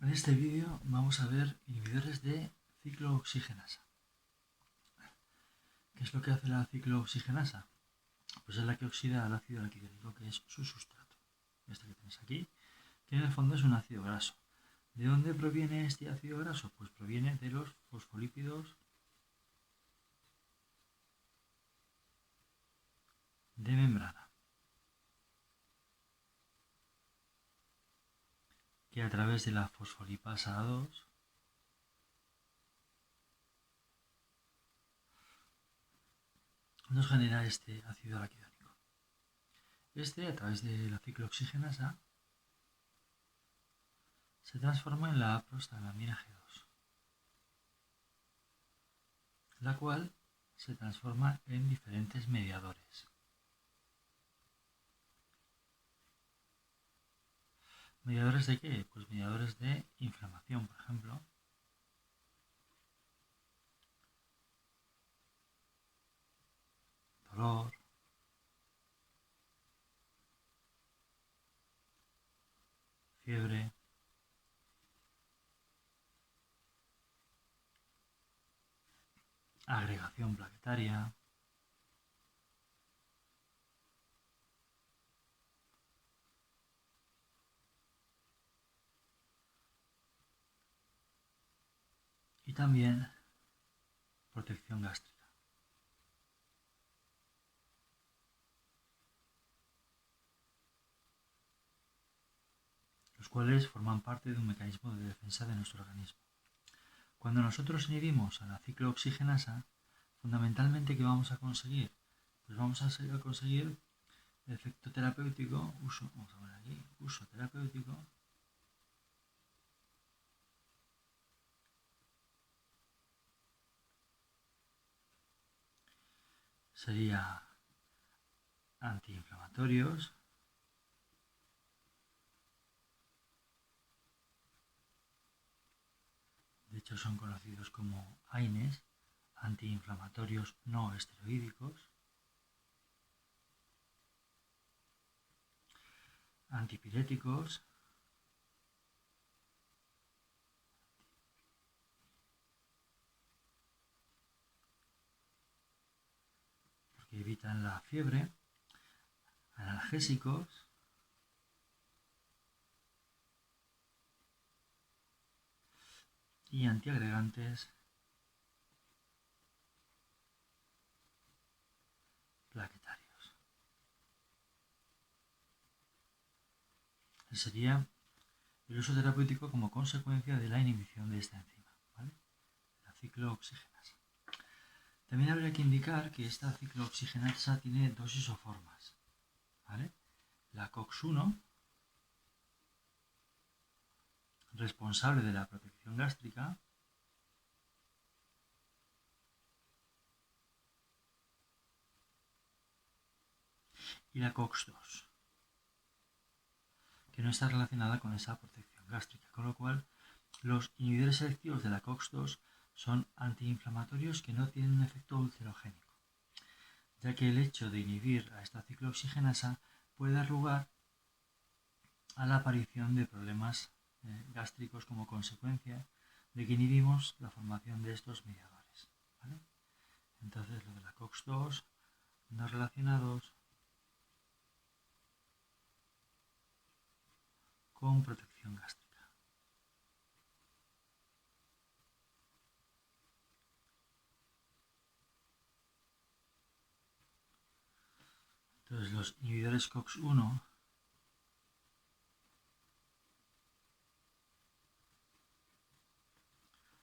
En este vídeo vamos a ver inhibidores de ciclooxigenasa. ¿Qué es lo que hace la ciclooxigenasa? Pues es la que oxida al ácido araquidónico, que es su sustrato. Este que tenéis aquí, que en el fondo es un ácido graso. ¿De dónde proviene este ácido graso? Pues proviene de los fosfolípidos de membrana, que a través de la fosfolipasa A2 nos genera este ácido araquidónico. Este, a través de la ciclooxigenasa, se transforma en la prostaglandina G2, la cual se transforma en diferentes mediadores. ¿Mediadores de qué? Pues mediadores de inflamación, por ejemplo. Dolor. Fiebre. Agregación plaquetaria. Y también protección gástrica. Los cuales forman parte de un mecanismo de defensa de nuestro organismo. Cuando nosotros inhibimos a la ciclooxigenasa, fundamentalmente, ¿qué vamos a conseguir? Pues vamos a conseguir el efecto terapéutico, vamos a poner aquí, uso terapéutico, sería antiinflamatorios, de hecho son conocidos como AINES, antiinflamatorios no esteroídicos, antipiréticos, porque evitan la fiebre, analgésicos, y antiagregantes plaquetarios. Ese sería el uso terapéutico como consecuencia de la inhibición de esta enzima, ¿vale? La ciclooxigenasa. También habría que indicar que esta ciclooxigenasa tiene dos isoformas, ¿vale? La COX-1, responsable de la protección gástrica, y la COX-2, que no está relacionada con esa protección gástrica, con lo cual los inhibidores selectivos de la COX-2 son antiinflamatorios que no tienen un efecto ulcerogénico, ya que el hecho de inhibir a esta ciclooxigenasa puede dar lugar a la aparición de problemas gástricos como consecuencia de que inhibimos la formación de estos mediadores, ¿vale? Entonces, lo de la COX-2 no relacionados con protección gástrica. Entonces, los inhibidores COX-1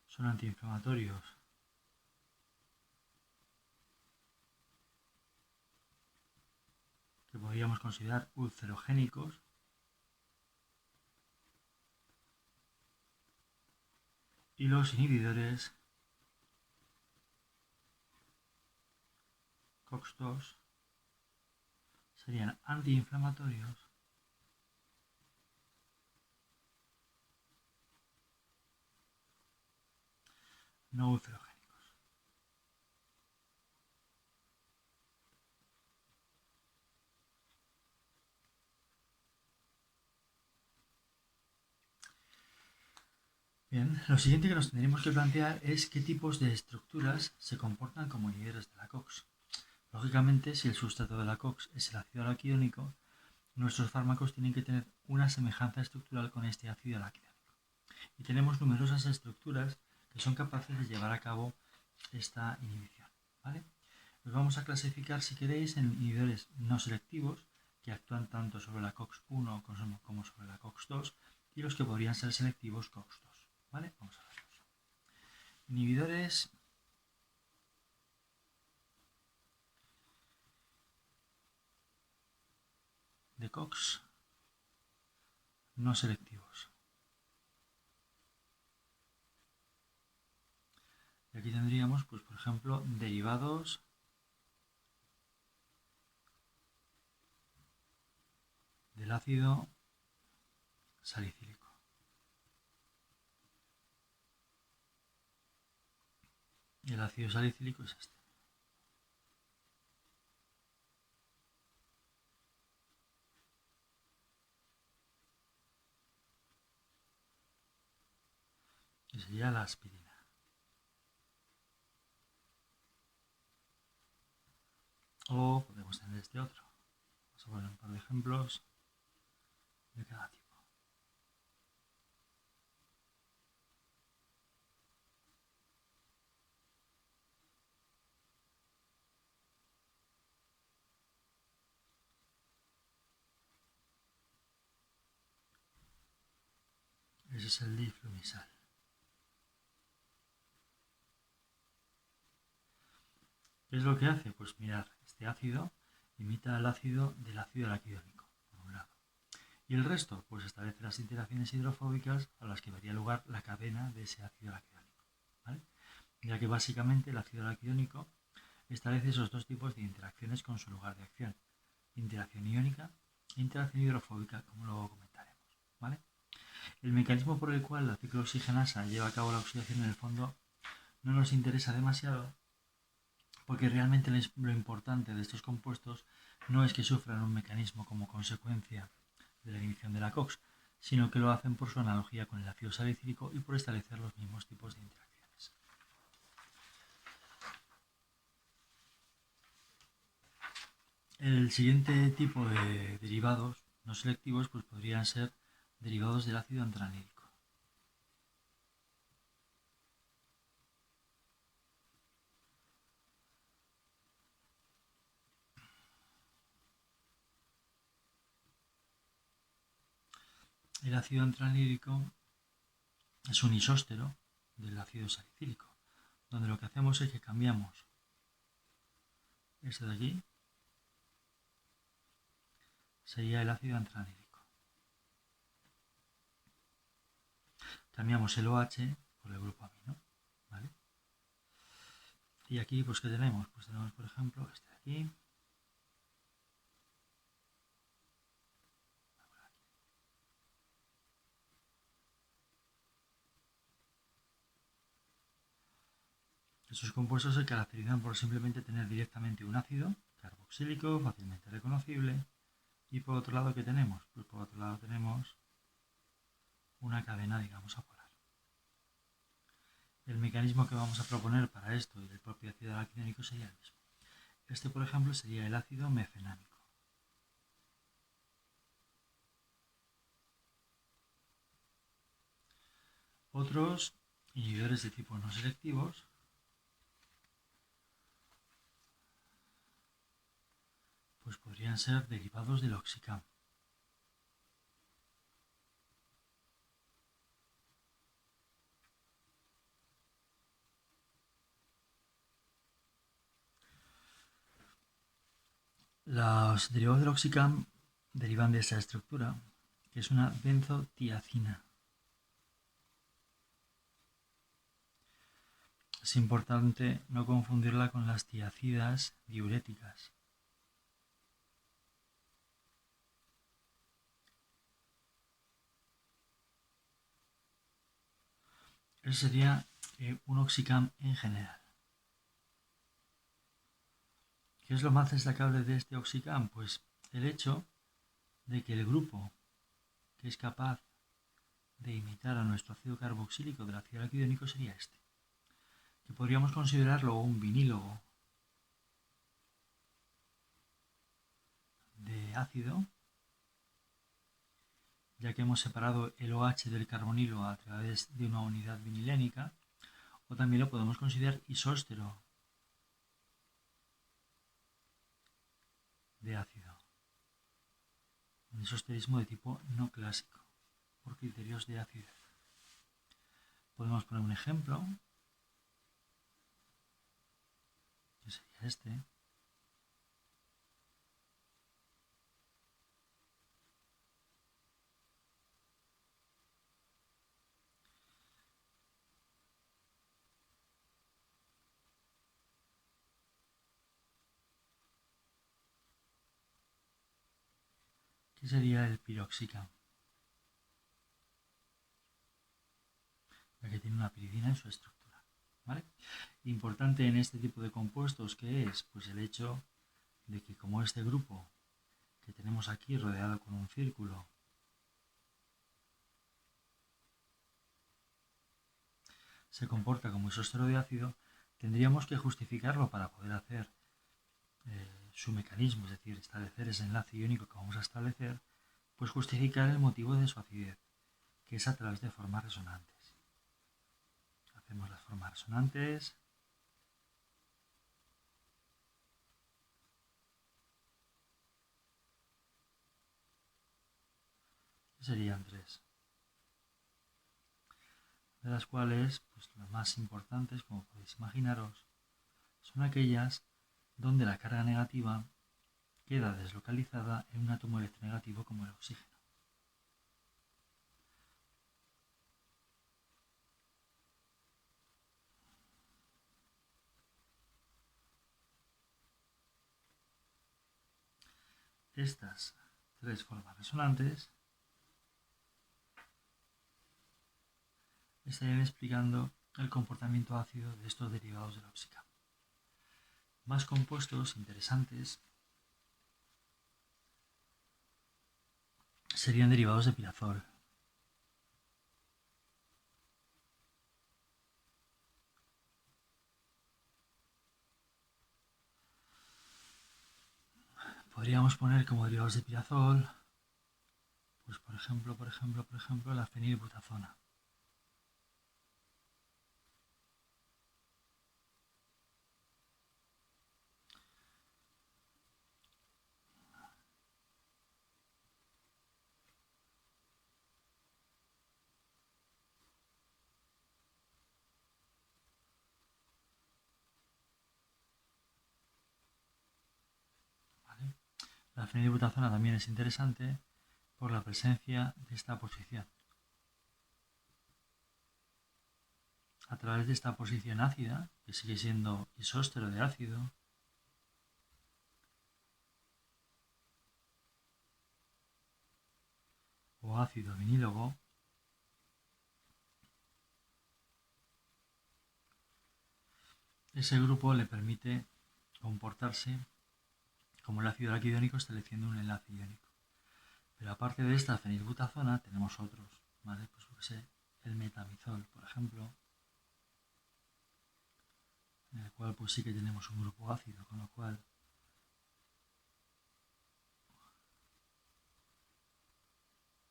son antiinflamatorios que podríamos considerar ulcerogénicos, y los inhibidores COX-2 serían antiinflamatorios no ulcerogénicos. Bien, lo siguiente que nos tendríamos que plantear es qué tipos de estructuras se comportan como inhibidores de la COX. Lógicamente, si el sustrato de la COX es el ácido araquidónico, nuestros fármacos tienen que tener una semejanza estructural con este ácido araquidónico. Y tenemos numerosas estructuras que son capaces de llevar a cabo esta inhibición, ¿vale? Los vamos a clasificar, si queréis, en inhibidores no selectivos, que actúan tanto sobre la COX-1 como sobre la COX-2, y los que podrían ser selectivos COX-2, ¿vale? Vamos a verlos. Inhibidores de COX no selectivos. Y aquí tendríamos, pues, por ejemplo, derivados del ácido salicílico. Y el ácido salicílico es este. Y sería la aspirina. O podemos tener este otro. Vamos a poner un par de ejemplos de cada tipo. Ese es el diflunisal. ¿Qué es lo que hace? Pues mirar, este ácido imita el ácido del ácido araquidónico, por un lado. Y el resto, pues establece las interacciones hidrofóbicas a las que daría lugar la cadena de ese ácido araquidónico, ¿vale? Ya que básicamente el ácido araquidónico establece esos dos tipos de interacciones con su lugar de acción: interacción iónica e interacción hidrofóbica, como luego comentaremos, ¿vale? El mecanismo por el cual la ciclooxigenasa lleva a cabo la oxidación en el fondo no nos interesa demasiado, porque realmente lo importante de estos compuestos no es que sufran un mecanismo como consecuencia de la inhibición de la COX, sino que lo hacen por su analogía con el ácido salicílico y por establecer los mismos tipos de interacciones. El siguiente tipo de derivados no selectivos pues podrían ser derivados del ácido antranílico. El ácido antranílico es un isóstero del ácido salicílico, donde lo que hacemos es que cambiamos este de aquí, sería el ácido antranílico. Cambiamos el OH por el grupo amino, ¿vale? Y aquí, pues, ¿qué tenemos? Pues tenemos, por ejemplo, este de aquí. Estos compuestos se caracterizan por simplemente tener directamente un ácido carboxílico fácilmente reconocible. Y por otro lado, ¿qué tenemos? Pues por otro lado tenemos una cadena, digamos, apolar. El mecanismo que vamos a proponer para esto y del propio ácido araquidónico sería el mismo. Este, por ejemplo, sería el ácido mefenámico. Otros inhibidores de tipo no selectivos pues podrían ser derivados del oxicam. Los derivados del oxicam derivan de esa estructura, que es una benzotiacina. Es importante no confundirla con las tiacidas diuréticas. Ese sería un oxicam en general. ¿Qué es lo más destacable de este oxicam? Pues el hecho de que el grupo que es capaz de imitar a nuestro ácido carboxílico del ácido araquidónico sería este, que podríamos considerarlo un vinílogo de ácido, ya que hemos separado el OH del carbonilo a través de una unidad vinilénica, o también lo podemos considerar isóstero de ácido, un isosterismo de tipo no clásico, por criterios de acidez. Podemos poner un ejemplo, que sería este. Que sería el piroxicam, ya que tiene una piridina en su estructura, ¿vale? Importante en este tipo de compuestos, ¿qué es? Pues el hecho de que como este grupo que tenemos aquí rodeado con un círculo se comporta como isóstero de ácido, tendríamos que justificarlo para poder hacer su mecanismo, es decir, establecer ese enlace iónico que vamos a establecer, pues justificar el motivo de su acidez, que es a través de formas resonantes. Hacemos las formas resonantes. Serían tres, de las cuales pues, las más importantes, como podéis imaginaros, son aquellas donde la carga negativa queda deslocalizada en un átomo electronegativo como el oxígeno. Estas tres formas resonantes estarían explicando el comportamiento ácido de estos derivados de la oxígeno. Más compuestos interesantes serían derivados de pirazol. Podríamos poner como derivados de pirazol, pues por ejemplo, la fenilbutazona. ¿Vale? La fenilbutazona también es interesante por la presencia de esta posición. A través de esta posición ácida, que sigue siendo isóstero de ácido, o ácido vinílogo, ese grupo le permite comportarse como el ácido araquidónico estableciendo un enlace iónico. Pero aparte de esta fenilbutazona tenemos otros, ¿vale? Pues yo que sé, el metamizol, por ejemplo, en el cual pues sí que tenemos un grupo ácido, con lo cual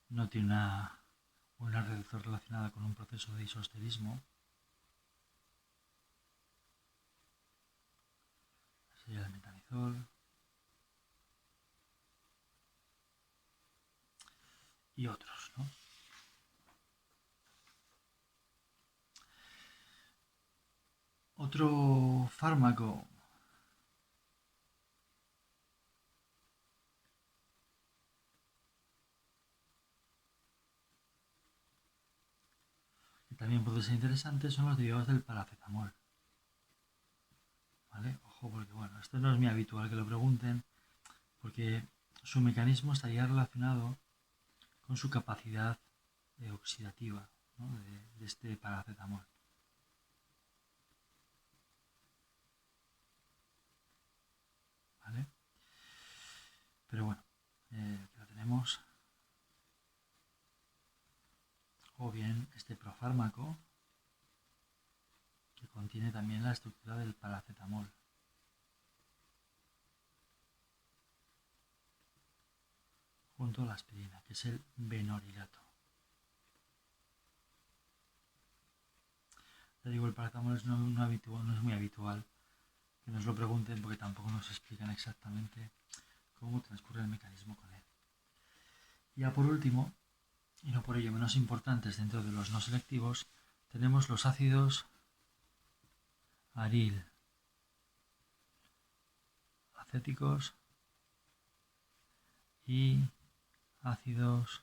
no tiene una reacción relacionada con un proceso de isosterismo. Sería el metamizol. Y otros, ¿no? Otro fármaco que también puede ser interesante son los derivados del paracetamol. ¿Vale? Ojo, porque bueno, esto no es muy habitual que lo pregunten, porque su mecanismo estaría relacionado con su capacidad oxidativa, ¿no? de este paracetamol. ¿Vale? Pero bueno, lo tenemos. o bien este profármaco que contiene también la estructura del paracetamol. Junto a la aspirina, que es el benorilato. Ya digo, el paracetamol no es muy habitual que nos lo pregunten porque tampoco nos explican exactamente cómo transcurre el mecanismo con él. Y ya por último, y no por ello menos importantes dentro de los no selectivos, tenemos los ácidos aril acéticos y ácidos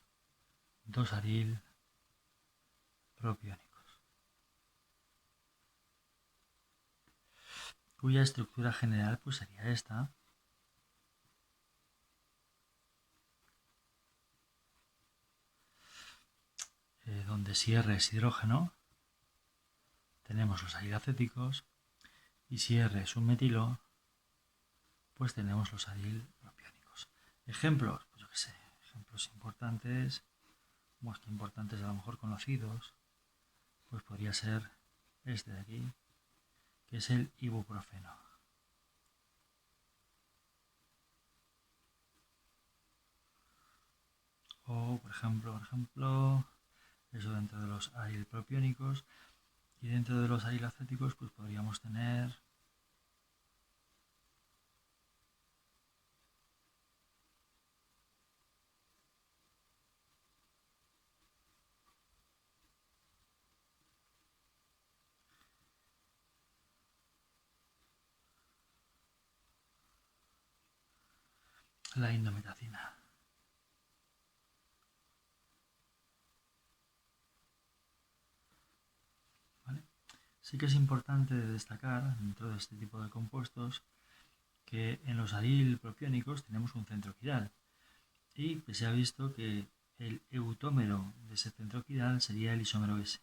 2-aril propiónicos, cuya estructura general pues sería esta, donde si R es hidrógeno, tenemos los arilacéticos, y si R es un metilo, pues tenemos los aril propiónicos. Ejemplos, pues yo qué sé, ejemplos importantes, más que importantes a lo mejor conocidos, pues podría ser este de aquí, que es el ibuprofeno. O, por ejemplo, eso dentro de los arilpropiónicos, y dentro de los arilacéticos pues podríamos tener la indometacina. ¿Vale? Sí que es importante destacar dentro de este tipo de compuestos que en los arilpropiónicos tenemos un centro quiral y que se ha visto que el eutómero de ese centro quiral sería el isómero S.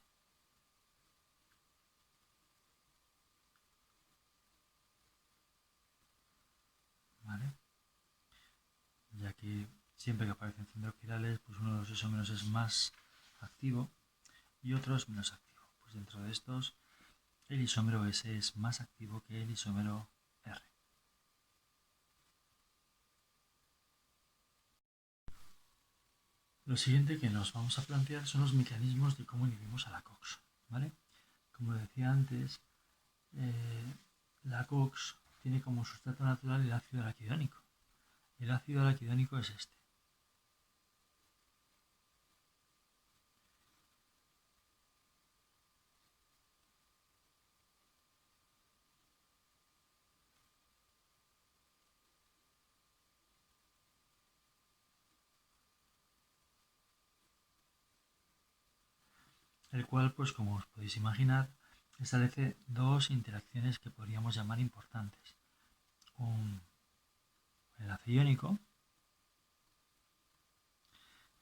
¿Vale? Ya que siempre que aparecen centros quirales, pues uno de los isómeros es más activo y otro es menos activo. Pues dentro de estos, el isómero S es más activo que el isómero R. Lo siguiente que nos vamos a plantear son los mecanismos de cómo inhibimos a la COX. ¿Vale? Como decía antes, la COX tiene como sustrato natural el ácido araquidónico. El ácido araquidónico es este. El cual, pues como os podéis imaginar, establece dos interacciones que podríamos llamar importantes. Un enlace iónico,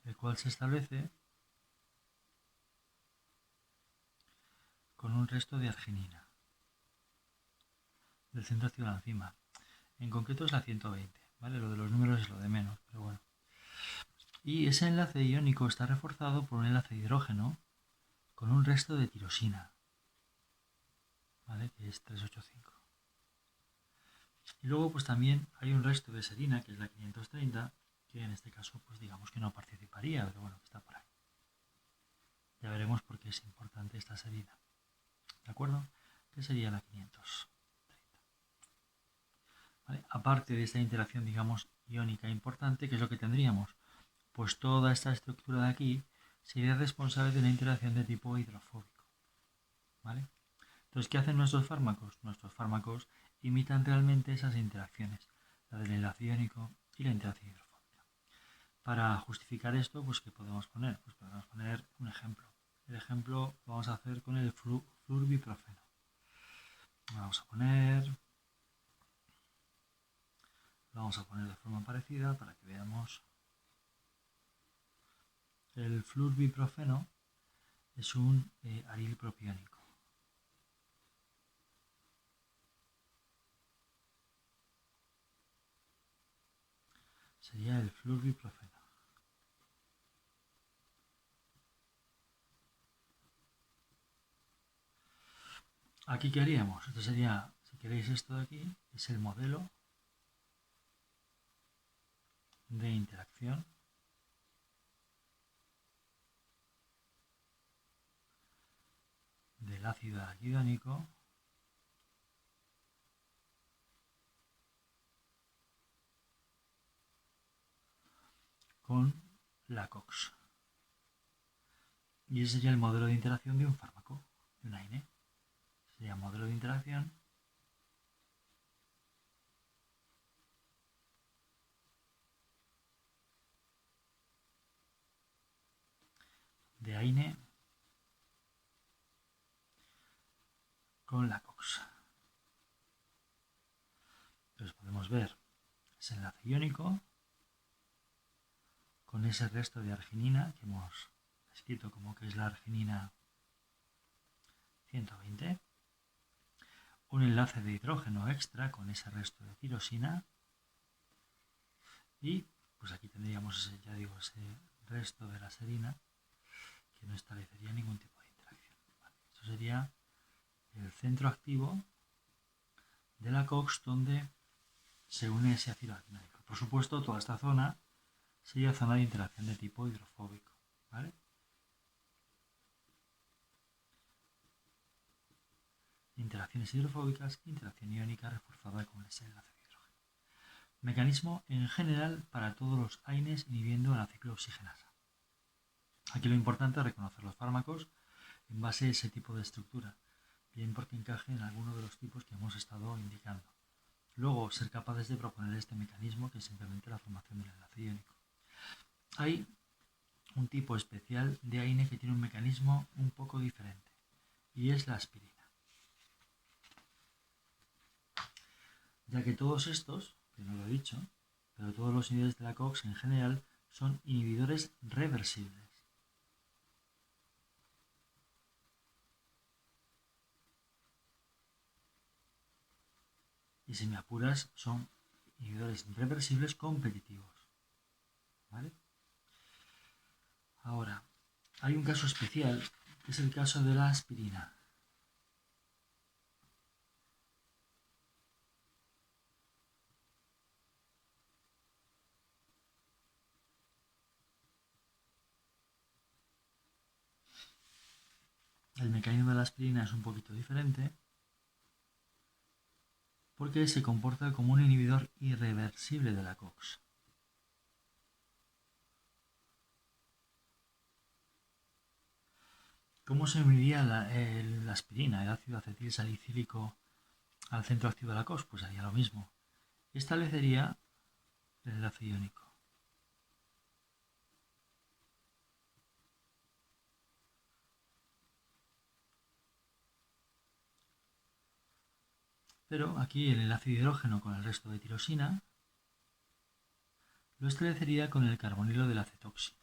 el cual se establece con un resto de arginina del centro activo de la enzima. En concreto es la 120, ¿vale? Lo de los números es lo de menos, pero bueno. Y ese enlace iónico está reforzado por un enlace de hidrógeno con un resto de tirosina, ¿vale? Que es 385. Y luego pues también hay un resto de serina, que es la 530, que en este caso pues digamos que no participaría, pero bueno, está por ahí. Ya veremos por qué es importante esta serina. ¿De acuerdo? Que sería la 530. ¿Vale? Aparte de esta interacción, digamos, iónica importante, ¿qué es lo que tendríamos? Pues toda esta estructura de aquí sería responsable de una interacción de tipo hidrofóbico. ¿Vale? Entonces, ¿qué hacen nuestros fármacos? Nuestros fármacos imitan realmente esas interacciones, la del enlace iónico y la interacción hidrofóbica. Para justificar esto, pues ¿qué podemos poner? Pues podemos poner un ejemplo. El ejemplo lo vamos a hacer con el flurbiprofeno. Lo vamos a poner de forma parecida para que veamos. El flurbiprofeno es un aril propiónico. Sería el flurbiprofeno. ¿Aquí qué haríamos? Esto sería, si queréis esto de aquí, es el modelo de interacción del ácido araquidónico con la COX. Y ese sería el modelo de interacción de un fármaco, de un AINE. Sería modelo de interacción de AINE con la COX. Entonces podemos ver ese enlace iónico con ese resto de arginina que hemos escrito como que es la arginina 120, un enlace de hidrógeno extra con ese resto de tirosina y pues aquí tendríamos ese, ya digo, ese resto de la serina que no establecería ningún tipo de interacción. Vale, esto sería el centro activo de la COX donde se une ese ácido araquidónico. Por supuesto, toda esta zona sería zona de interacción de tipo hidrofóbico, ¿vale? Interacciones hidrofóbicas, interacción iónica reforzada con ese enlace de hidrógeno. Mecanismo en general para todos los AINES inhibiendo la ciclooxigenasa. Aquí lo importante es reconocer los fármacos en base a ese tipo de estructura, bien porque encaje en alguno de los tipos que hemos estado indicando. Luego, ser capaces de proponer este mecanismo que es simplemente la formación del enlace iónico. Hay un tipo especial de AINE que tiene un mecanismo un poco diferente y es la aspirina. Ya que todos estos, que no lo he dicho, pero todos los inhibidores de la COX en general son inhibidores reversibles. Y si me apuras, son inhibidores reversibles competitivos. ¿Vale? Ahora, hay un caso especial, que es el caso de la aspirina. El mecanismo de la aspirina es un poquito diferente porque se comporta como un inhibidor irreversible de la COX. ¿Cómo se uniría la aspirina, el ácido acetil salicílico, al centro activo de la COX? Pues haría lo mismo. Establecería el enlace iónico. Pero aquí el enlace de hidrógeno con el resto de tirosina lo establecería con el carbonilo de la cetoxina.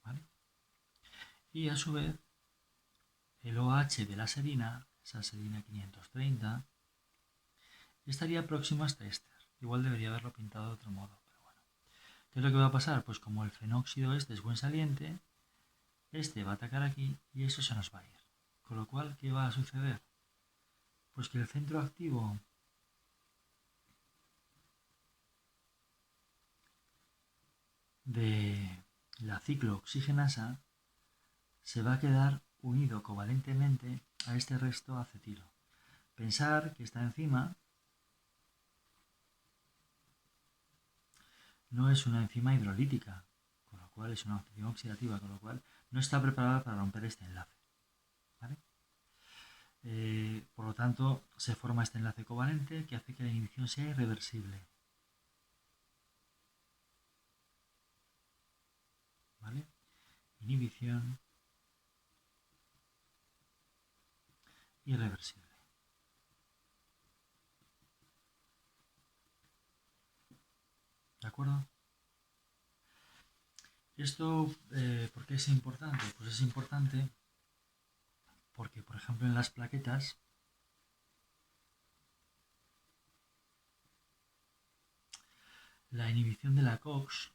¿Vale? Y a su vez el OH de la serina, esa serina 530, estaría próximo a este éster. Igual debería haberlo pintado de otro modo, pero bueno. ¿Qué es lo que va a pasar? Pues como el fenóxido este es buen saliente, este va a atacar aquí y eso se nos va a ir. Con lo cual, ¿qué va a suceder? Pues que el centro activo de la ciclooxigenasa se va a quedar unido covalentemente a este resto acetilo. Pensar que esta enzima no es una enzima hidrolítica, con lo cual es una enzima oxidativa, con lo cual no está preparada para romper este enlace. ¿Vale? Por lo tanto, se forma este enlace covalente que hace que la inhibición sea irreversible. ¿Vale? Inhibición irreversible. ¿De acuerdo? Esto, ¿por qué es importante? Pues es importante porque, por ejemplo, en las plaquetas la inhibición de la COX,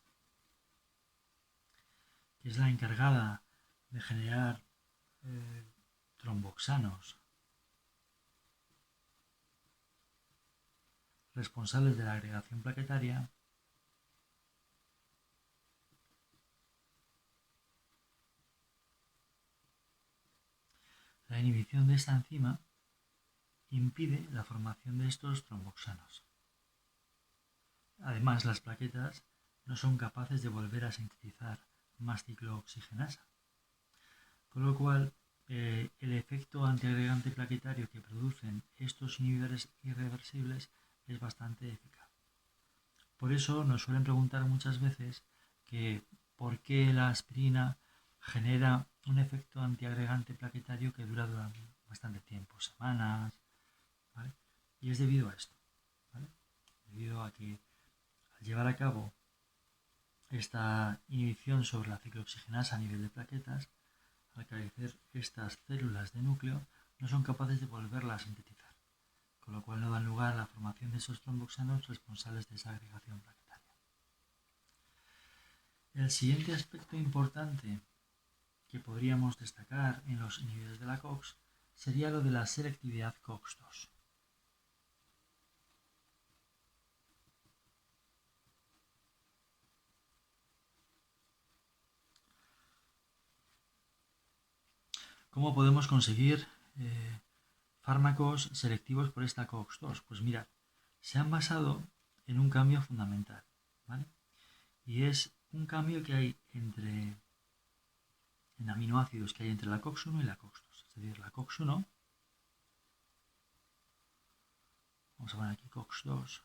que es la encargada de generar tromboxanos responsables de la agregación plaquetaria la inhibición de esta enzima impide la formación de estos tromboxanos. Además, las plaquetas no son capaces de volver a sintetizar más ciclooxigenasa, con lo cual el efecto antiagregante plaquetario que producen estos inhibidores irreversibles es bastante eficaz. Por eso nos suelen preguntar muchas veces que por qué la aspirina genera un efecto antiagregante plaquetario que dura durante bastante tiempo, semanas, ¿vale? Y es debido a esto, ¿vale? Debido a que al llevar a cabo esta inhibición sobre la ciclooxigenasa a nivel de plaquetas, al carecer estas células de núcleo, no son capaces de volverla a sintetizar, con lo cual no dan lugar a la formación de esos tromboxanos responsables de esa agregación plaquetaria. El siguiente aspecto importante que podríamos destacar en los inhibidores de la COX sería lo de la selectividad COX-2. ¿Cómo podemos conseguir fármacos selectivos por esta COX-2? Pues mirad, se han basado en un cambio fundamental, ¿vale? Y es un cambio que hay en aminoácidos que hay entre la COX-1 y la COX-2. Es decir, la COX-1, vamos a poner aquí COX-2,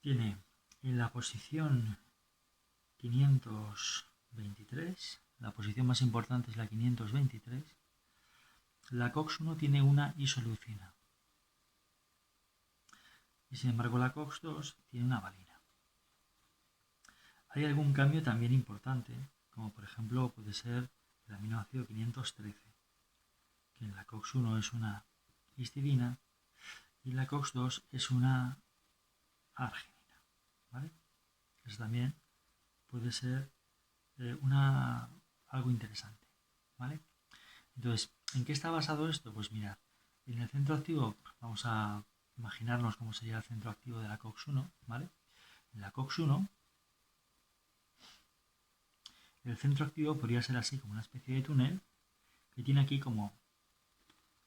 tiene en la posición 523, la posición más importante es la 523, la COX-1 tiene una isoleucina. Y sin embargo la COX-2 tiene una valina. Hay algún cambio también importante, como por ejemplo puede ser el aminoácido 513, que en la COX-1 es una histidina y la COX-2 es una arginina, ¿vale? Eso también puede ser algo interesante, ¿vale? Entonces, ¿en qué está basado esto? Pues mirad, en el centro activo, vamos a imaginarnos cómo sería el centro activo de la COX-1, ¿vale? En la COX-1, el centro activo podría ser así, como una especie de túnel, que tiene aquí como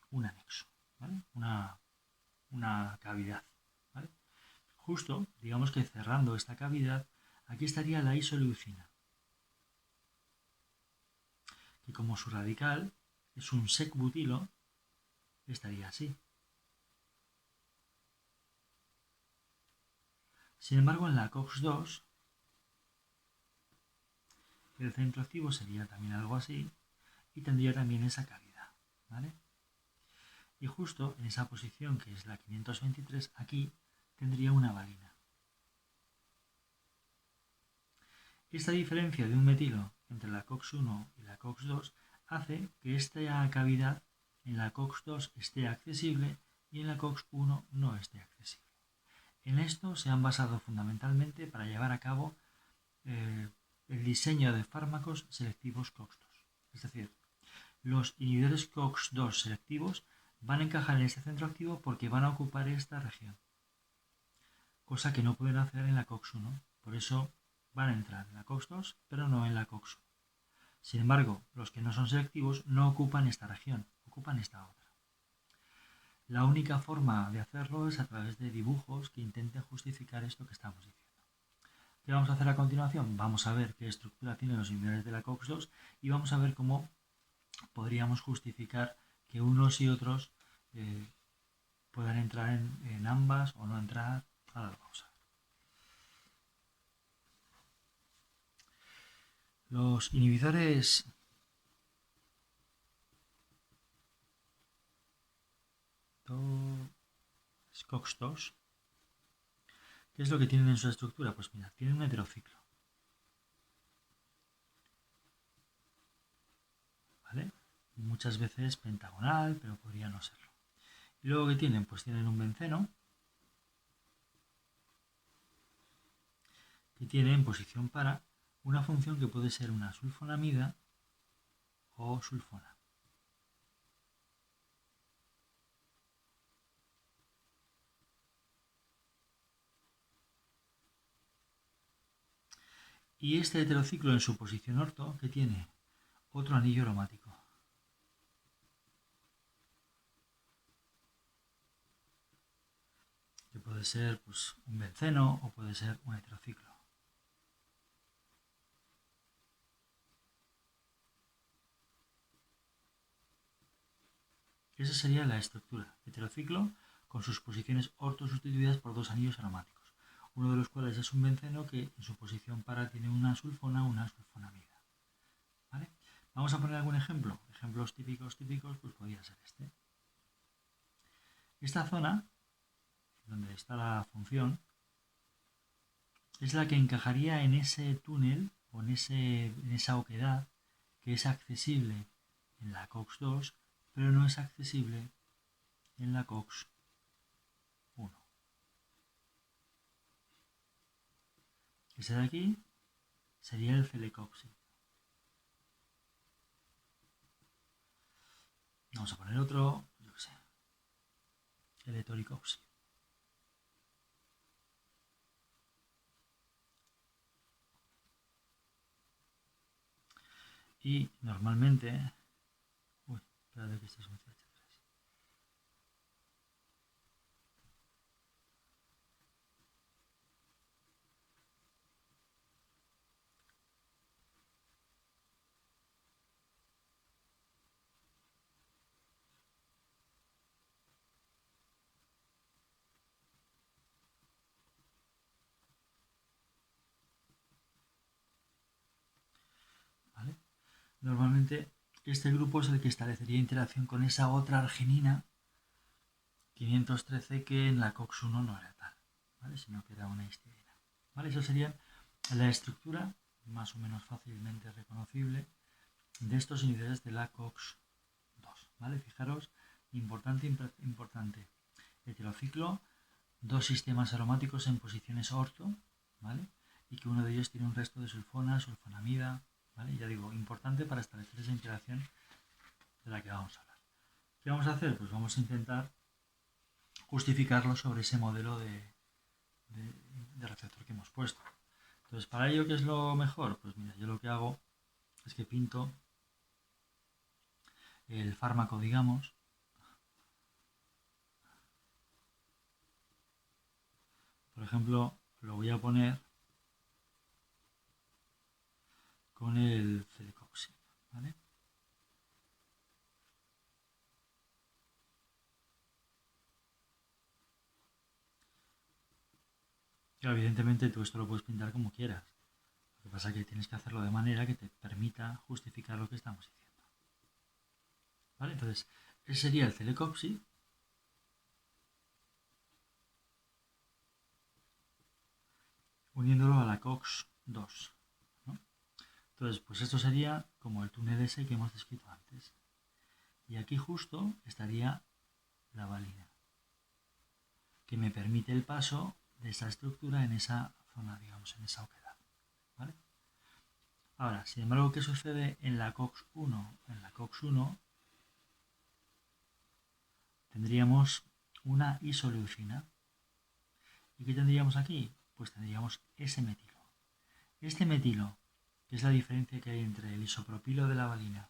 un anexo, ¿vale? Una cavidad, ¿vale? Justo, digamos que cerrando esta cavidad, aquí estaría la isoleucina, que como su radical es un sec-butilo, estaría así. Sin embargo, en la COX-2, el centro activo sería también algo así y tendría también esa cavidad, ¿vale? Y justo en esa posición, que es la 523, aquí tendría una valina. Esta diferencia de un metilo entre la COX-1 y la COX-2 hace que esta cavidad en la COX-2 esté accesible y en la COX-1 no esté accesible. En esto se han basado fundamentalmente para llevar a cabo el diseño de fármacos selectivos COX-2. Es decir, los inhibidores COX-2 selectivos van a encajar en este centro activo porque van a ocupar esta región, cosa que no pueden hacer en la COX-1. Por eso van a entrar en la COX-2, pero no en la COX-1. Sin embargo, los que no son selectivos no ocupan esta región, ocupan esta otra. La única forma de hacerlo es a través de dibujos que intenten justificar esto que estamos diciendo. ¿Qué vamos a hacer a continuación? Vamos a ver qué estructura tienen los inhibidores de la COX-2 y vamos a ver cómo podríamos justificar que unos y otros puedan entrar en ambas o no entrar. Ahora lo vamos a ver. Los inhibidores COX-2, ¿qué es lo que tienen en su estructura? Pues mira, tienen un heterociclo, ¿vale? Muchas veces pentagonal, pero podría no serlo. Y luego que tienen, pues tienen un benceno que tiene en posición para una función que puede ser una sulfonamida o sulfona. Y este heterociclo en su posición orto, ¿qué tiene? Otro anillo aromático. Que puede ser pues, un benceno o puede ser un heterociclo. Esa sería la estructura. Heterociclo con sus posiciones orto sustituidas por dos anillos aromáticos, uno de los cuales es un benceno que en su posición para tiene una sulfonamida. ¿Vale? Vamos a poner algún ejemplo. Ejemplos típicos, pues podría ser este. Esta zona, donde está la función, es la que encajaría en ese túnel o en esa oquedad que es accesible en la COX-2, pero no es accesible en la COX-1. Ese de aquí sería el celecoxib. Vamos a poner otro, yo qué sé, el etoricoxib. Y normalmente... Uy, espérate que este es un CH3. ¿Vale? Normalmente este grupo es el que establecería interacción con esa otra arginina 513 que en la COX-1 no era tal, ¿vale? Sino que era una histidina. ¿Vale? Eso sería la estructura más o menos fácilmente reconocible de estos inhibidores de la COX-2. ¿Vale? Fijaros, importante. Heterociclo, dos sistemas aromáticos en posiciones orto, ¿vale? Y que uno de ellos tiene un resto de sulfona, sulfonamida, ¿vale? Ya digo, importante para establecer esa interacción de la que vamos a hablar. ¿Qué vamos a hacer? Pues vamos a intentar justificarlo sobre ese modelo de receptor que hemos puesto. Entonces, para ello, ¿qué es lo mejor? Pues mira, yo lo que hago es que pinto el fármaco, digamos, por ejemplo, lo voy a poner con el celecoxib, ¿vale? Claro, evidentemente tú esto lo puedes pintar como quieras. Lo que pasa es que tienes que hacerlo de manera que te permita justificar lo que estamos diciendo. ¿Vale? Entonces, ese sería el celecoxib. Uniéndolo a la COX-2. ¿no? Entonces, pues esto sería como el túnel ese que hemos descrito antes. Y aquí justo estaría la valina, que me permite el paso de esa estructura en esa zona, digamos, en esa oquedad. ¿Vale? Ahora, sin embargo, ¿qué sucede en la COX-1? En la COX-1 tendríamos una isoleucina. ¿Y qué tendríamos aquí? Pues tendríamos ese metilo. Este metilo, que es la diferencia que hay entre el isopropilo de la valina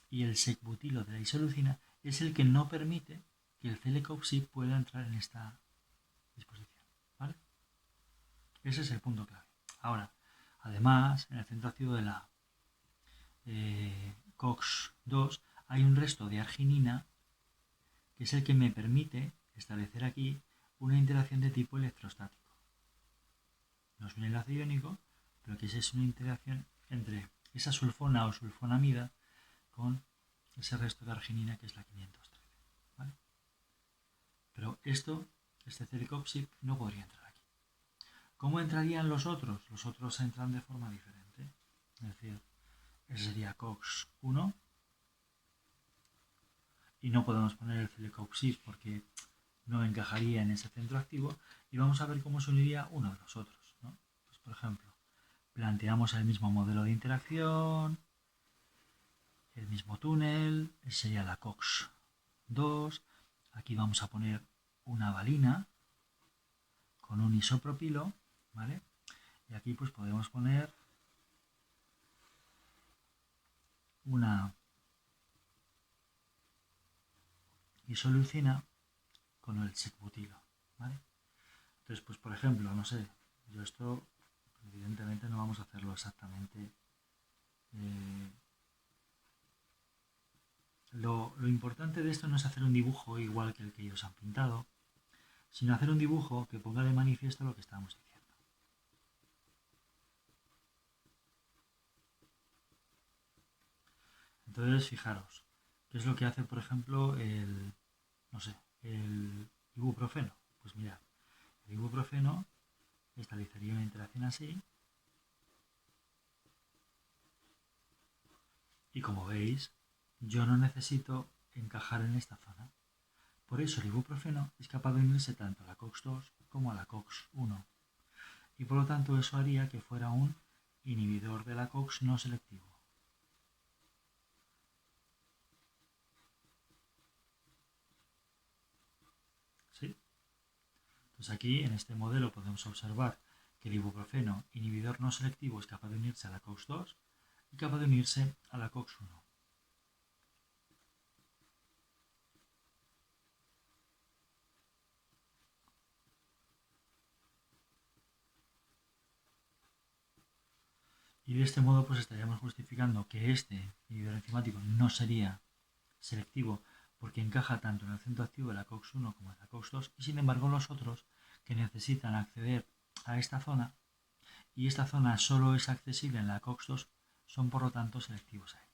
y el secbutilo de la isoleucina, es el que no permite que el celecoxib pueda entrar en esta disposición. ¿Vale? Ese es el punto clave. Ahora, además, en el centro activo de la COX-2 hay un resto de arginina que es el que me permite establecer aquí una interacción de tipo electrostático. No es un enlace iónico, pero que es una interacción entre esa sulfona o sulfonamida con ese resto de arginina que es la 513. ¿Vale? Pero este celecoxib, no podría entrar aquí. ¿Cómo entrarían los otros? Los otros entran de forma diferente. Es decir, ese sería COX-1 y no podemos poner el celecoxib porque no encajaría en ese centro activo y vamos a ver cómo se uniría uno de los otros. ¿no? Pues, por ejemplo, planteamos el mismo modelo de interacción, el mismo túnel, ese sería la COX-2. Aquí vamos a poner una valina con un isopropilo, ¿vale? Y aquí pues podemos poner una isoleucina con el secbutilo, ¿vale? Entonces, pues por ejemplo, no sé, yo esto evidentemente no vamos a hacerlo exactamente. Lo importante de esto no es hacer un dibujo igual que el que ellos han pintado, sino hacer un dibujo que ponga de manifiesto lo que estamos diciendo. Entonces, fijaros, ¿qué es lo que hace, por ejemplo, no sé, el ibuprofeno? Pues mirad, el ibuprofeno establecería una interacción así, y como veis, yo no necesito encajar en esta zona. Por eso el ibuprofeno es capaz de unirse tanto a la COX-2 como a la COX-1. Y por lo tanto eso haría que fuera un inhibidor de la COX no selectivo. ¿Sí? Entonces aquí en este modelo podemos observar que el ibuprofeno inhibidor no selectivo es capaz de unirse a la COX-2 y capaz de unirse a la COX-1. Y de este modo pues estaríamos justificando que este inhibidor enzimático no sería selectivo porque encaja tanto en el centro activo de la COX-1 como en la COX-2 y sin embargo los otros que necesitan acceder a esta zona y esta zona solo es accesible en la COX-2 son por lo tanto selectivos a ella.